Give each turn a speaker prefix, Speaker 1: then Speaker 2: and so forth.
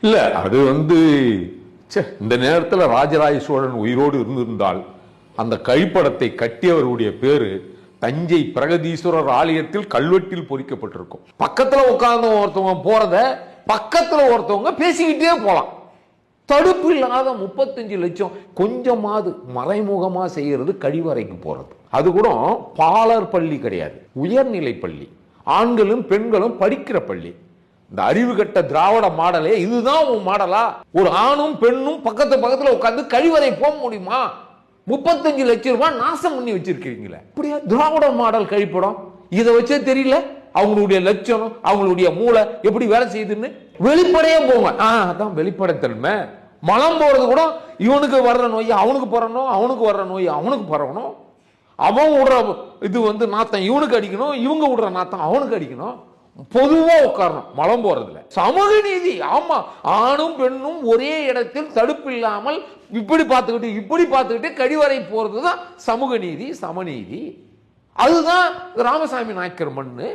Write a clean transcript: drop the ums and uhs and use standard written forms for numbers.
Speaker 1: இல்ல அது இந்த நேரத்தில் ராஜராஜ சோழன் உயிரோடு இருந்திருந்தால் அந்த கழிப்படத்தை கட்டியவருடைய பேரு தஞ்சை பிரகதீஸ்வரர் ஆலயத்தில் கல்வெட்டில் பொறிக்கப்பட்டிருக்கும். பக்கத்துல உட்கார்ந்து ஒருத்தவங்க போறத பக்கத்துல ஒருத்தவங்க பேசிக்கிட்டே போலாம். தடுப்பு இல்லாத 35 லட்சம் கொஞ்சமாவது மறைமுகமா செய்யறது கழிவறைக்கு போறது. அது கூட பாலர் பள்ளி கிடையாது, உயர்நிலை பள்ளி, ஆண்களும் பெண்களும் படிக்கிற பள்ளி. இந்த அறிவு கட்ட திராவிட மாடலே இதுதான் உன் மாடலா? ஒரு ஆணும் பெண்ணும் பக்கத்துல உட்கார்ந்து கழிவறை போக முடியுமா? 35 லட்சம் ரூபாய் நாசம் பண்ணி வச்சிருக்கீங்களே. அப்படியா திராவிட மாடல் கழிப்படம்? இதை வச்சே தெரியல அவங்களுடைய லட்சணம், அவங்களுடைய மூளை எப்படி வேலை செய்யுதுன்னு. வெளிப்படையே போங்க. அதான் வெளிப்படைத்தன்மை. மலம் போறது கூட இவனுக்கு வர்ற நோய் அவனுக்கு பரவணும், அவனுக்கு வர்ற நோய் அவனுக்கு பரவணும். அவன் விடுற இது நாத்தம் இவனுக்கு அடிக்கணும், இவங்க விடுற நாத்தம் அவனுக்கு அடிக்கணும். பொதுவா உட்காரணும் மலம் போறதுல. சமூக நீதி. ஆமா, ஆணும் பெண்ணும் ஒரே இடத்தில் தடுப்பு இல்லாமல் இப்படி பார்த்துக்கிட்டு கழிவறை போறதுதான் சமூக நீதி, சமநீதி. அதுதான் ராமசாமி நாயக்கர் மண்ணு.